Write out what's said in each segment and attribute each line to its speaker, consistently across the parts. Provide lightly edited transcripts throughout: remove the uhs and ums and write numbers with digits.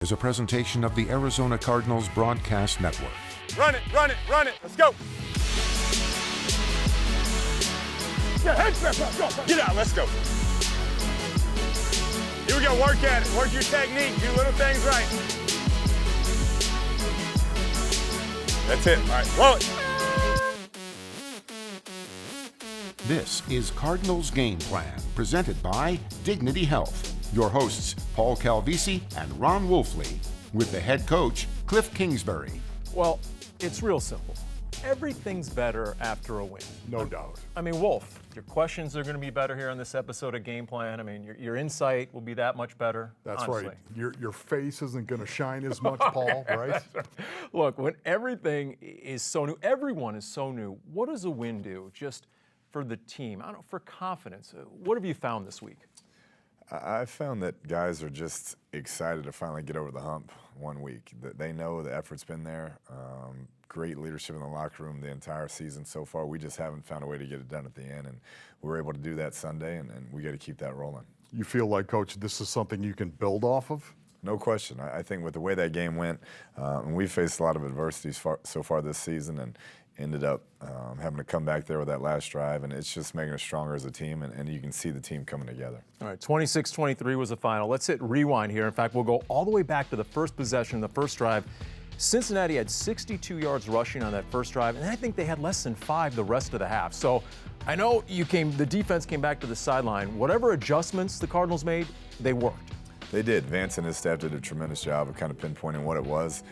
Speaker 1: is a presentation of the Arizona Cardinals Broadcast Network.
Speaker 2: Run it, run it, run it. Let's go. Get out, let's go. Here we go, work at it. Work your technique, do little things right. That's it, all right, roll it.
Speaker 1: This is Cardinals Game Plan, presented by Dignity Health. Your hosts, Paul Calvisi and Ron Wolfley, with the head coach, Kliff Kingsbury.
Speaker 3: Well, it's real simple. Everything's better after a win.
Speaker 4: No doubt.
Speaker 3: I mean, Wolf, your questions are going to be better here on this episode of Game Plan. I mean, your insight will be that much better.
Speaker 4: That's
Speaker 3: honestly.
Speaker 4: right. Your face isn't going to shine as much, Paul, right?
Speaker 3: Look, when everything is so new, everyone is so new, what does a win do just for the team? I don't know, for confidence. What have you found this week?
Speaker 5: I found that guys are just excited to finally get over the hump 1 week. They know the effort's been there. Great leadership in the locker room the entire season so far. We just haven't found a way to get it done at the end, and we were able to do that Sunday, and we got to keep that rolling.
Speaker 4: You feel like, Coach, this is something you can build off of?
Speaker 5: No question. I think with the way that game went, and we faced a lot of adversity so far this season, and ended up having to come back there with that last drive, and it's just making us stronger as a team, and you can see the team coming together.
Speaker 3: All right, 26-23 was the final. Let's hit rewind here. In fact, we'll go all the way back to the first possession, the first drive. Cincinnati had 62 yards rushing on that first drive, and I think they had less than 5 the rest of the half. So I know the defense came back to the sideline. Whatever adjustments the Cardinals made, they worked.
Speaker 5: They did. Vance and his staff did a tremendous job of kind of pinpointing what it was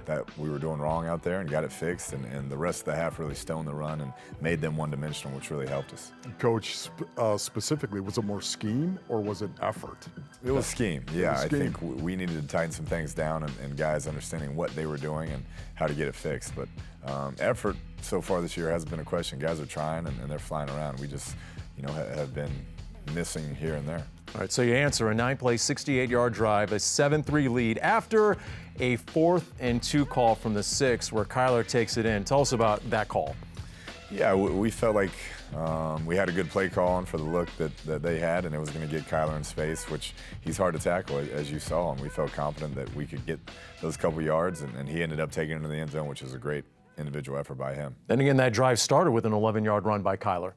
Speaker 5: that we were doing wrong out there and got it fixed. And the rest of the half really stoned the run and made them one-dimensional, which really helped us.
Speaker 4: Coach, specifically, was it more scheme or was it effort?
Speaker 5: It was scheme. Yeah,
Speaker 4: scheme.
Speaker 5: I think we needed to tighten some things down and guys understanding what they were doing and how to get it fixed. But effort so far this year hasn't been a question. Guys are trying and they're flying around. We just, have been missing here and there.
Speaker 3: All right, so you answer a 9-play, 68-yard drive, a 7-3 lead after a 4th and 2 call from the 6 where Kyler takes it in. Tell us about that call.
Speaker 5: Yeah, we felt like we had a good play call on for the look that they had, and it was going to get Kyler in space, which he's hard to tackle, as you saw, and we felt confident that we could get those couple yards, and he ended up taking it into the end zone, which was a great individual effort by him.
Speaker 3: Then again, that drive started with an 11-yard run by Kyler.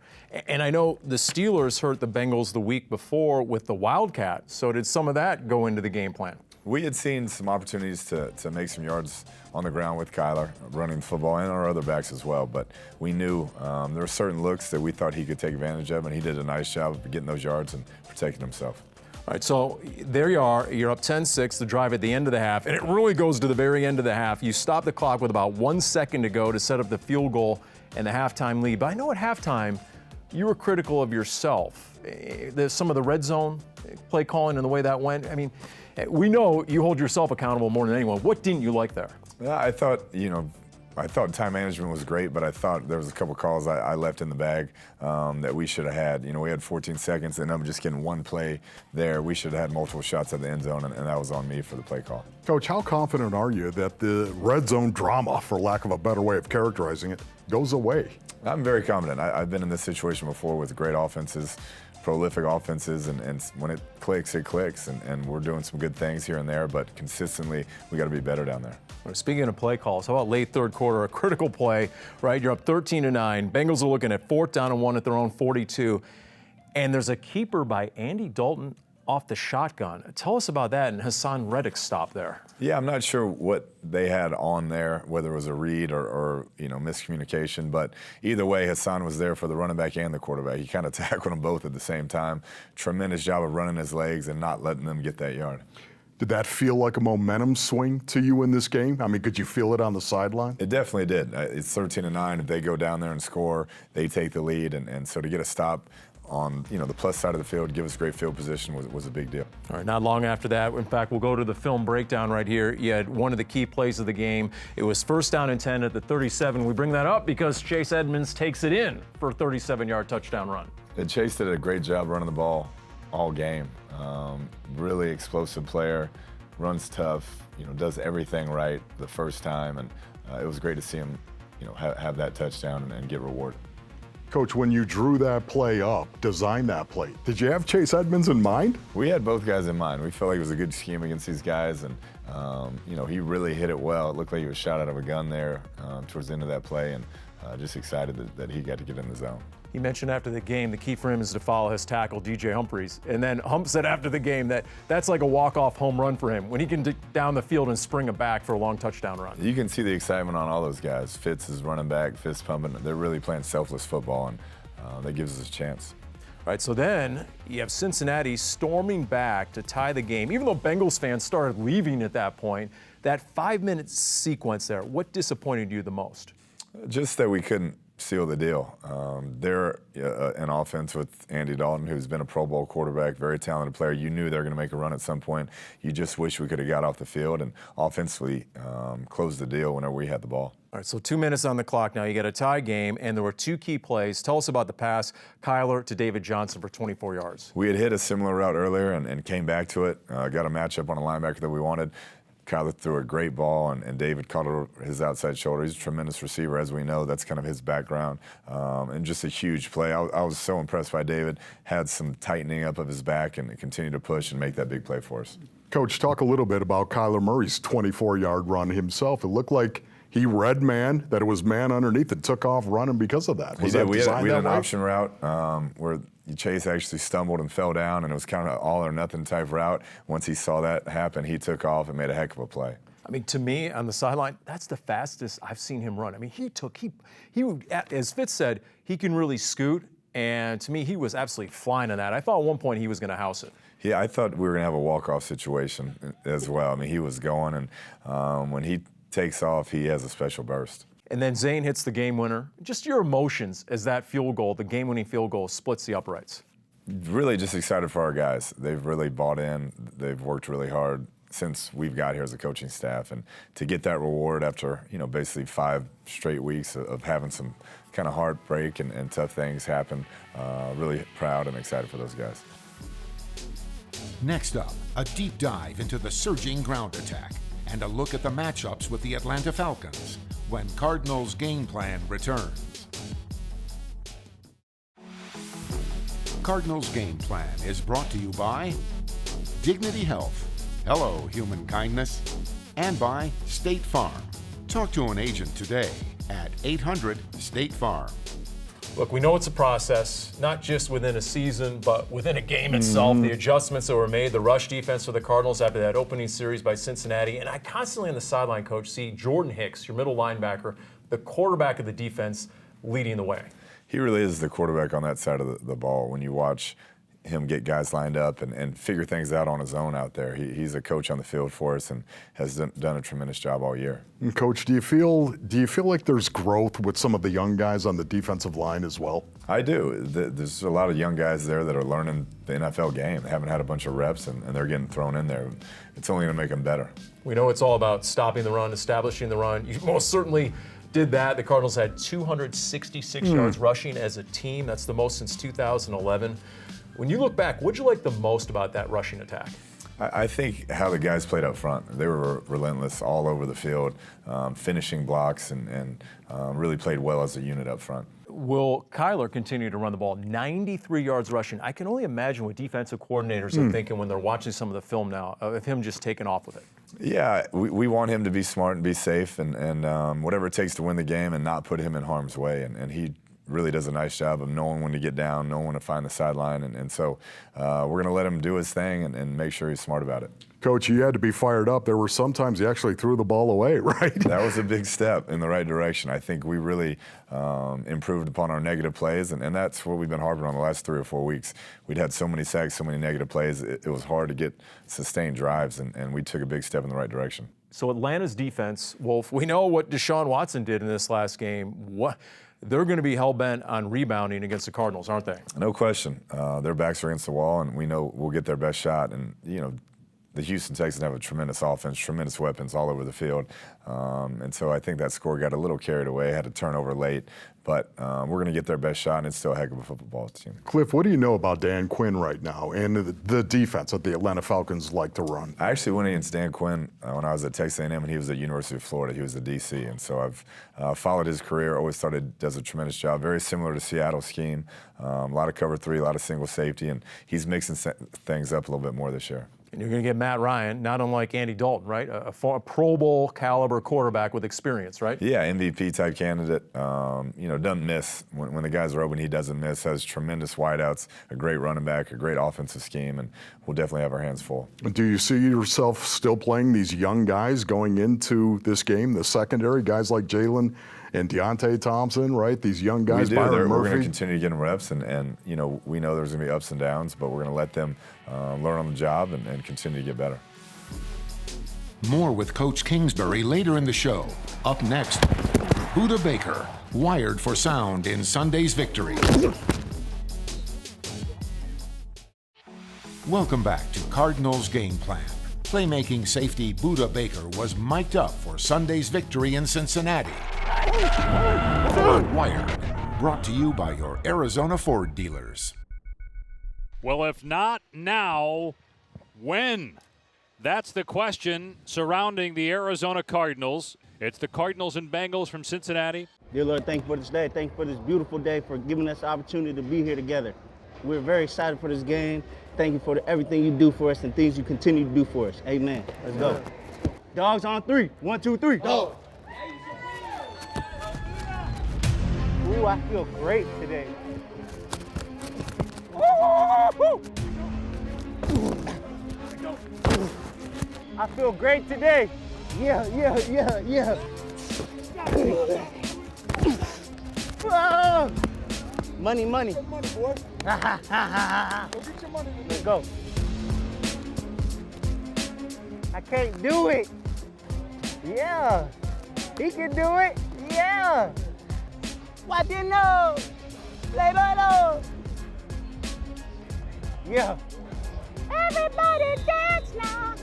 Speaker 3: And I know the Steelers hurt the Bengals the week before with the Wildcat, so did some of that go into the game plan?
Speaker 5: We had seen some opportunities to make some yards on the ground with Kyler, running the football, and our other backs as well, but we knew there were certain looks that we thought he could take advantage of, and he did a nice job of getting those yards and protecting himself.
Speaker 3: All right, so there you are. You're up 10-6, the drive at the end of the half, and it really goes to the very end of the half. You stop the clock with about 1 second to go to set up the field goal and the halftime lead. But I know at halftime, you were critical of yourself. Some of the red zone play calling and the way that went. I mean, we know you hold yourself accountable more than anyone. What didn't you like there?
Speaker 5: Yeah, I thought time management was great, but I thought there was a couple calls I left in the bag that we should have had. We had 14 seconds, and I'm just getting one play there. We should have had multiple shots at the end zone, and that was on me for the play call.
Speaker 4: Coach, how confident are you that the red zone drama, for lack of a better way of characterizing it, goes away?
Speaker 5: I'm very confident. I've been in this situation before with great offenses, prolific offenses, and when it clicks, and we're doing some good things here and there, but consistently, we got to be better down there.
Speaker 3: Speaking of play calls, how about late third quarter, a critical play, right? You're up 13-9. Bengals are looking at 4th down and 1 at their own 42. And there's a keeper by Andy Dalton off the shotgun. Tell us about that and Hassan Reddick's stop there.
Speaker 5: Yeah, I'm not sure what they had on there, whether it was a read or miscommunication, but either way, Hassan was there for the running back and the quarterback. He kind of tackled them both at the same time. Tremendous job of running his legs and not letting them get that yard.
Speaker 4: Did that feel like a momentum swing to you in this game? I mean, could you feel it on the sideline?
Speaker 5: It definitely did. It's 13-9. If they go down there and score, they take the lead. And so to get a stop on the plus side of the field, give us great field position was a big deal.
Speaker 3: All right, not long after that, in fact, we'll go to the film breakdown right here. You had one of the key plays of the game. It was 1st down and 10 at the 37. We bring that up because Chase Edmonds takes it in for a 37-yard touchdown run.
Speaker 5: And Chase did a great job running the ball all game. Really explosive player, runs tough, does everything right the first time, and it was great to see him, have that touchdown and get rewarded.
Speaker 4: Coach, when you drew that play up, designed that play, did you have Chase Edmonds in mind?
Speaker 5: We had both guys in mind. We felt like it was a good scheme against these guys, and he really hit it well. It looked like he was shot out of a gun there towards the end of that play, and just excited that he got to get in the zone.
Speaker 3: He mentioned after the game the key for him is to follow his tackle, DJ Humphries. And then Hump said after the game that that's like a walk-off home run for him when he can down the field and spring it back for a long touchdown run.
Speaker 5: You can see the excitement on all those guys. Fitz is running back, fist pumping. They're really playing selfless football, and that gives us a chance.
Speaker 3: All right, so then you have Cincinnati storming back to tie the game. Even though Bengals fans started leaving at that point, that 5-minute sequence there, what disappointed you the most?
Speaker 5: Just that we couldn't seal the deal. They're an offense with Andy Dalton, who's been a Pro Bowl quarterback, very talented player. You knew they were going to make a run at some point. You just wish we could have got off the field and offensively closed the deal whenever we had the ball.
Speaker 3: All right, so 2 minutes on the clock now. You get a tie game, and there were 2 key plays. Tell us about the pass, Kyler to David Johnson for 24 yards.
Speaker 5: We had hit a similar route earlier and came back to it, got a matchup on a linebacker that we wanted. Kyler threw a great ball, and David caught it over his outside shoulder. He's a tremendous receiver, as we know. That's kind of his background, and just a huge play. I was so impressed by David. Had some tightening up of his back and continued to push and make that big play for us.
Speaker 4: Coach, talk a little bit about Kyler Murray's 24-yard run himself. It looked like he read man, that it was man underneath, and took off running because of that.
Speaker 5: We had an option route where Chase actually stumbled and fell down, and it was kind of all or nothing type route. Once he saw that happen, he took off and made a heck of a play.
Speaker 3: I mean, to me, on the sideline, that's the fastest I've seen him run. I mean, he as Fitz said, he can really scoot, and to me, he was absolutely flying on that. I thought at one point he was going to house it.
Speaker 5: Yeah, I thought we were going to have a walk-off situation as well. I mean, he was going, and when he takes off, he has a special burst.
Speaker 3: And then Zane hits the game winner. Just your emotions as that field goal, the game-winning field goal, splits the uprights.
Speaker 5: Really just excited for our guys. They've really bought in. They've worked really hard since we've got here as a coaching staff. And to get that reward after, basically 5 straight weeks of having some kind of heartbreak and tough things happen, really proud and excited for those guys.
Speaker 1: Next up, a deep dive into the surging ground attack and a look at the matchups with the Atlanta Falcons when Cardinals Game Plan returns. Cardinals Game Plan is brought to you by Dignity Health, hello human kindness, and by State Farm. Talk to an agent today at 800-STATE-FARM.
Speaker 3: Look, we know it's a process, not just within a season, but within a game itself. The adjustments that were made, the rush defense for the Cardinals after that opening series by Cincinnati. And I constantly on the sideline, Coach, see Jordan Hicks, your middle linebacker, the quarterback of the defense, leading the way.
Speaker 5: He really is the quarterback on that side of the ball. When you watch him get guys lined up and figure things out on his own out there, he's a coach on the field for us and has done a tremendous job all year.
Speaker 4: And Coach, do you feel like there's growth with some of the young guys on the defensive line as well?
Speaker 5: I do. There's a lot of young guys there that are learning the NFL game. They haven't had a bunch of reps, and they're getting thrown in there. It's only going to make them better.
Speaker 3: We know it's all about stopping the run, establishing the run. You most certainly did that. The Cardinals had 266 yards rushing as a team. That's the most since 2011. When you look back, what'd you like the most about that rushing attack?
Speaker 5: I think how the guys played up front. They were relentless all over the field, finishing blocks, and really played well as a unit up front.
Speaker 3: Will Kyler continue to run the ball? 93 yards rushing. I can only imagine what defensive coordinators are thinking when they're watching some of the film now of him just taking off with it.
Speaker 5: Yeah, we want him to be smart and be safe and whatever it takes to win the game and not put him in harm's way. And he really does a nice job of knowing when to get down, knowing when to find the sideline. And so we're going to let him do his thing and make sure he's smart about it.
Speaker 4: Coach, you had to be fired up. There were some times you actually threw the ball away, right?
Speaker 5: That was a big step in the right direction. I think we really improved upon our negative plays, and that's what we've been harping on the last 3 or 4 weeks. We'd had so many sacks, so many negative plays. It was hard to get sustained drives, and we took a big step in the right direction. So
Speaker 3: Atlanta's defense, Wolf, we know what Deshaun Watson did in this last game. They're going to be hell-bent on rebounding against the Cardinals, aren't they?
Speaker 5: No question. Their backs are against the wall, and we know we'll get their best shot. And, the Houston Texans have a tremendous offense, tremendous weapons all over the field. And so I think that score got a little carried away, had a turnover late. But we're going to get their best shot, and it's still a heck of a football team.
Speaker 4: Kliff, what do you know about Dan Quinn right now and the defense that the Atlanta Falcons like to run?
Speaker 5: I actually went against Dan Quinn when I was at Texas A&M, and he was at University of Florida. He was the DC, and so I've followed his career. Always thought he does a tremendous job. Very similar to Seattle's scheme. A lot of cover three, a lot of single safety, and he's mixing things up a little bit more this year.
Speaker 3: And you're going to get Matt Ryan, not unlike Andy Dalton, right? A Pro Bowl caliber quarterback with experience, right?
Speaker 5: Yeah, MVP type candidate. Doesn't miss. When the guys are open, he doesn't miss. Has tremendous wideouts, a great running back, a great offensive scheme, and we'll definitely have our hands full.
Speaker 4: Do you see yourself still playing these young guys going into this game, the secondary, guys like Jalen and Deontay Thompson, right? These young guys, Byron Murphy.
Speaker 5: We're going to continue to get them reps, and we know there's going to be ups and downs, but we're going to let them learn on the job and continue to get better.
Speaker 1: More with Coach Kingsbury later in the show. Up next, Buda Baker, wired for sound in Sunday's victory. Welcome back to Cardinals Game Plan. Playmaking safety Buda Baker was mic'd up for Sunday's victory in Cincinnati. Wired, brought to you by your Arizona Ford dealers.
Speaker 6: Well, if not now, when? That's the question surrounding the Arizona Cardinals. It's the Cardinals and Bengals from Cincinnati.
Speaker 7: Dear Lord, thank you for this day. Thank you for this beautiful day, for giving us the opportunity to be here together. We're very excited for this game. Thank you for everything you do for us and things you continue to do for us. Amen. Let's go. Dogs on three. 1, 2, 3. Dog. Ooh, I feel great today. Woo! I feel great today. Yeah. Whoa. Money. Get money, boy. Go get your money. Let's go. I can't do it. Yeah. He can do it. Yeah. What you know? Play ball. Yeah. Everybody dance now.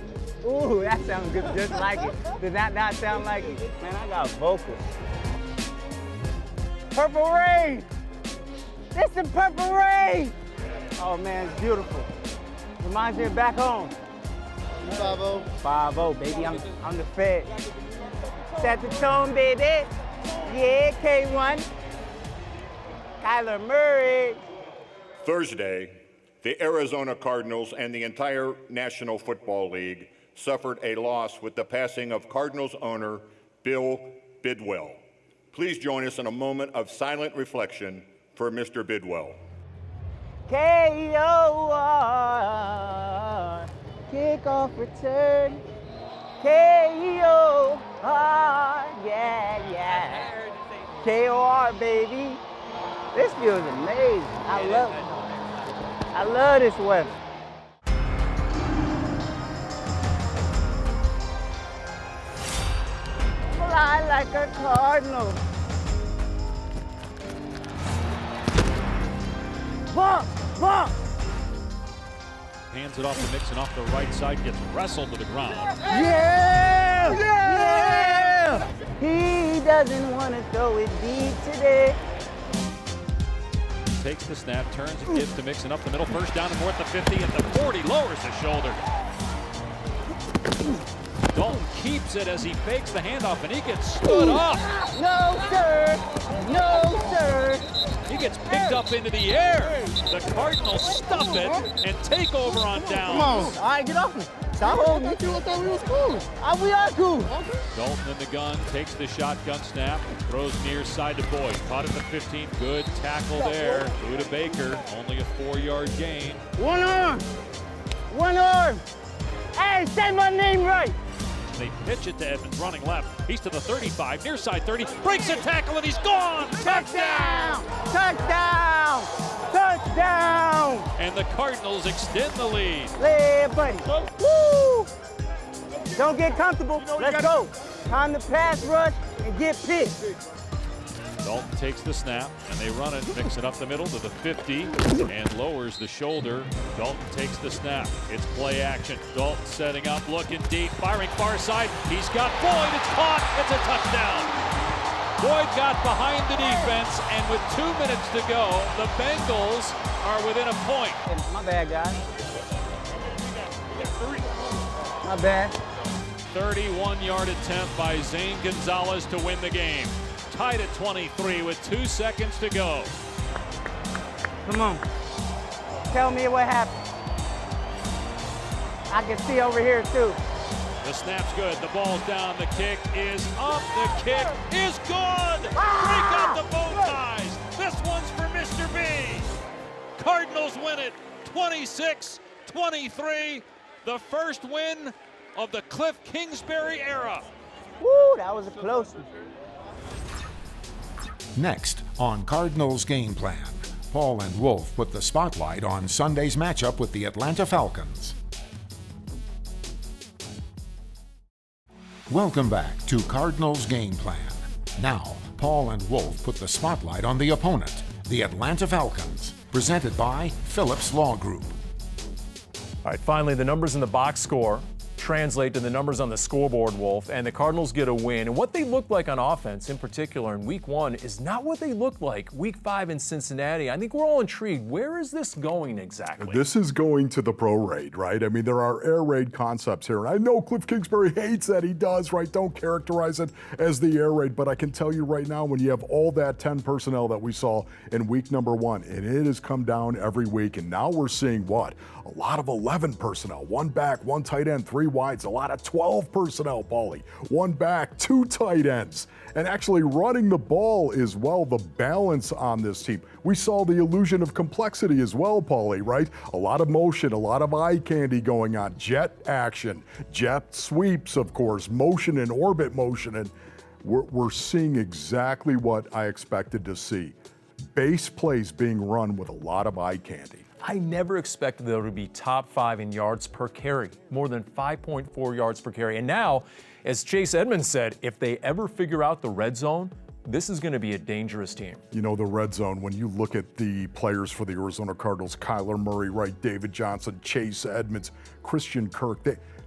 Speaker 7: Ooh, that sounds good, just like it. Does that not sound like it? Man, I got vocals. Purple Rain. This is Purple Rain. Oh man, it's beautiful. Reminds me of back home. 5-0. 5-0, baby. I'm the Fed. Set the tone, baby. Yeah, K1. Kyler Murray.
Speaker 8: Thursday, the Arizona Cardinals and the entire National Football League suffered a loss with the passing of Cardinals owner Bill Bidwell. Please join us in a moment of silent reflection for Mr. Bidwell.
Speaker 7: K-O-R, kickoff return. K-O-R, yeah. K-O-R, baby. This feels amazing. I love this weather. Fly like a cardinal. Bump.
Speaker 6: Hands it off to Mixon off the right side, gets wrestled to the ground.
Speaker 7: Yeah! He doesn't want to throw it deep today.
Speaker 6: Takes the snap, turns and gives to Mixon up the middle. First down and more at the 50, at the 40, lowers the shoulder. Dalton keeps it as he fakes the handoff, and he gets stood up.
Speaker 7: No, sir.
Speaker 6: He gets picked up into the air. The Cardinals stuff it and take over on downs.
Speaker 7: Come on. All right, get off me. Stop holding me. I thought we was cool. We are cool. Okay.
Speaker 6: Dalton in the gun, takes the shotgun snap, throws near side to Boyd. Caught at the 15, good tackle there. Buda Baker, only a 4-yard gain.
Speaker 7: One arm. Hey, say my name right.
Speaker 6: They pitch it to Edmonds, running left. He's to the 35, near side 30, breaks a tackle and he's gone. Touchdown! And the Cardinals extend the lead.
Speaker 7: Hey, buddy. Woo! Don't get comfortable. Let's go. Time to pass rush and get picked.
Speaker 6: Dalton takes the snap, and they run it, mix it up the middle to the 50, and lowers the shoulder. Dalton takes the snap. It's play action. Dalton setting up, looking deep, firing far side. He's got Boyd. It's caught. It's a touchdown. Boyd got behind the defense, and with 2 minutes to go, the Bengals are within a point.
Speaker 7: My bad, guys. My bad.
Speaker 6: 31-yard attempt by Zane Gonzalez to win the game. Tied at 23 with 2 seconds to go.
Speaker 7: Come on. Tell me what happened. I can see over here, too.
Speaker 6: The snap's good. The ball's down. The kick is up. The kick is good. Break out the bow ties. This one's for Mr. B. Cardinals win it 26-23. The first win of the Kliff Kingsbury era.
Speaker 7: Woo, that was a close one.
Speaker 1: Next on Cardinals Game Plan, Paul and Wolf put the spotlight on Sunday's matchup with the Atlanta Falcons. Welcome back to Cardinals Game Plan. Now, Paul and Wolf put the spotlight on the opponent, the Atlanta Falcons, presented by Phillips Law Group.
Speaker 3: All right, finally, the numbers in the box score translate to the numbers on the scoreboard, Wolf, and the Cardinals get a win. And what they looked like on offense, in particular in Week 1, is not what they looked like Week 5 in Cincinnati. I think we're all intrigued. Where is this going exactly?
Speaker 4: This is going to the pro raid, right? I mean, there are air raid concepts here. And I know Kliff Kingsbury hates that. He does, right? Don't characterize it as the air raid. But I can tell you right now, when you have all that 10 personnel that we saw in week number 1, and it has come down every week, and now we're seeing what? A lot of 11 personnel, 1 back, 1 tight end, 3 wides, a lot of 12 personnel, Paulie, 1 back, 2 tight ends, and actually running the ball as well, the balance on this team. We saw the illusion of complexity as well, Paulie, right? A lot of motion, a lot of eye candy going on, jet action, jet sweeps, of course, motion and orbit motion, and we're seeing exactly what I expected to see. Base plays being run with a lot of eye candy.
Speaker 3: I never expected there to be top 5 in yards per carry, more than 5.4 yards per carry. And now, as Chase Edmonds said, if they ever figure out the red zone, this is going to be a dangerous team.
Speaker 4: You know, the red zone, when you look at the players for the Arizona Cardinals, Kyler Murray, right, David Johnson, Chase Edmonds, Christian Kirk,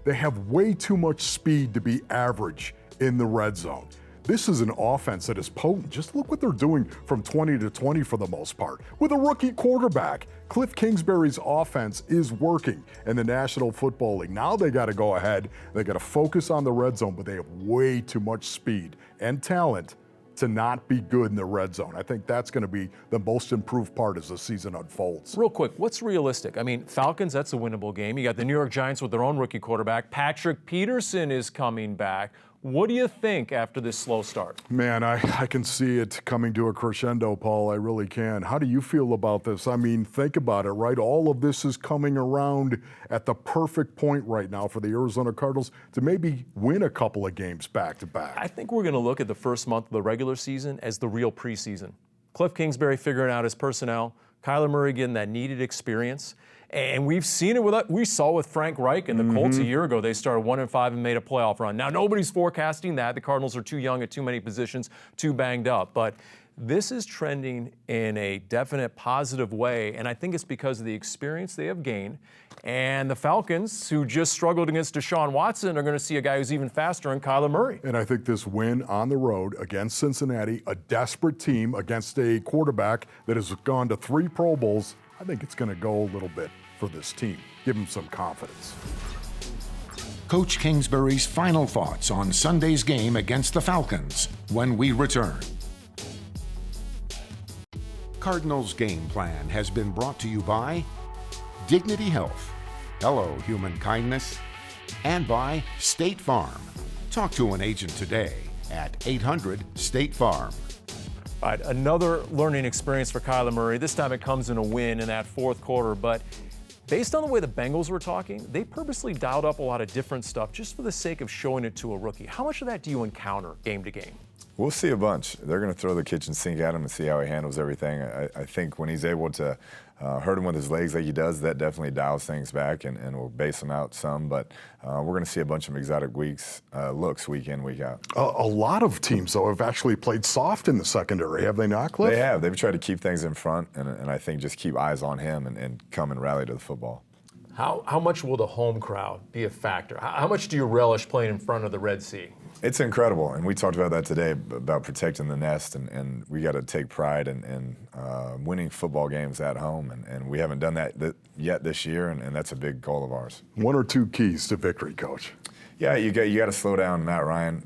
Speaker 4: they have way too much speed to be average in the red zone. This is an offense that is potent. Just look what they're doing from 20 to 20 for the most part. With a rookie quarterback, Kliff Kingsbury's offense is working in the National Football League. Now they got to go ahead. They got to focus on the red zone, but they have way too much speed and talent to not be good in the red zone. I think that's going to be the most improved part as the season unfolds.
Speaker 3: Real quick, what's realistic? I mean, Falcons, that's a winnable game. You got the New York Giants with their own rookie quarterback. Patrick Peterson is coming back. What do you think after this slow start?
Speaker 4: Man, I can see it coming to a crescendo, Paul. I really can. How do you feel about this? I mean, think about it, right? All of this is coming around at the perfect point right now for the Arizona Cardinals to maybe win a couple of games back-to-back.
Speaker 3: I think we're going to look at the first month of the regular season as the real preseason. Kliff Kingsbury figuring out his personnel, Kyler Murray getting that needed experience. And we've seen it we saw with Frank Reich and the Colts a year ago. They started 1-5 and made a playoff run. Now, nobody's forecasting that. The Cardinals are too young at too many positions, too banged up. But this is trending in a definite positive way, and I think it's because of the experience they have gained. And the Falcons, who just struggled against Deshaun Watson, are going to see a guy who's even faster in Kyler Murray.
Speaker 4: And I think this win on the road against Cincinnati, a desperate team against a quarterback that has gone to 3 Pro Bowls, I think it's going to go a little bit for this team. Give them some confidence.
Speaker 1: Coach Kingsbury's final thoughts on Sunday's game against the Falcons when we return. Cardinals Game Plan has been brought to you by Dignity Health, Hello Human Kindness, and by State Farm. Talk to an agent today at 800-STATE-FARM.
Speaker 3: All right, another learning experience for Kyler Murray. This time it comes in a win in that fourth quarter, but based on the way the Bengals were talking, they purposely dialed up a lot of different stuff just for the sake of showing it to a rookie. How much of that do you encounter game to game?
Speaker 5: We'll see a bunch. They're going to throw the kitchen sink at him and see how he handles everything. I think when he's able to hurt him with his legs like he does, that definitely dials things back and will base him out some. But we're going to see a bunch of exotic looks week in, week out.
Speaker 4: A lot of teams, though, have actually played soft in the secondary, have they not, Kliff?
Speaker 5: They have. They've tried to keep things in front, and I think just keep eyes on him and come and rally to the football.
Speaker 3: How much will the home crowd be a factor? How much do you relish playing in front of the Red Sea?
Speaker 5: It's incredible, and we talked about that today, about protecting the nest, and we got to take pride in winning football games at home, and we haven't done that yet this year, and that's a big goal of ours.
Speaker 4: 1 or 2 keys to victory, Coach.
Speaker 5: Yeah, you got to slow down Matt Ryan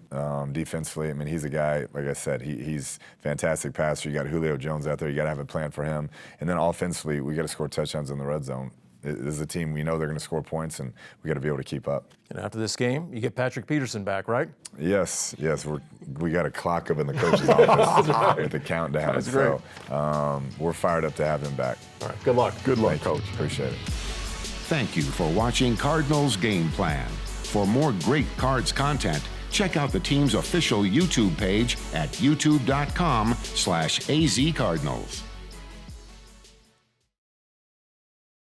Speaker 5: defensively. I mean, he's a guy, like I said, he's a fantastic passer. You got Julio Jones out there. You got to have a plan for him, and then offensively, we got to score touchdowns in the red zone. This is a team, we know they're going to score points, and we got to be able to keep up.
Speaker 3: And after this game, you get Patrick Peterson back, right?
Speaker 5: Yes. We got a clock up in the coach's office with the countdown.
Speaker 3: That's great.
Speaker 5: So we're fired up to have him back.
Speaker 3: All right, good luck.
Speaker 4: Good luck,
Speaker 5: Thank you.
Speaker 4: Coach.
Speaker 5: Appreciate it.
Speaker 1: Thank you for watching Cardinals Game Plan. For more great Cards content, check out the team's official YouTube page at youtube.com/azcardinals.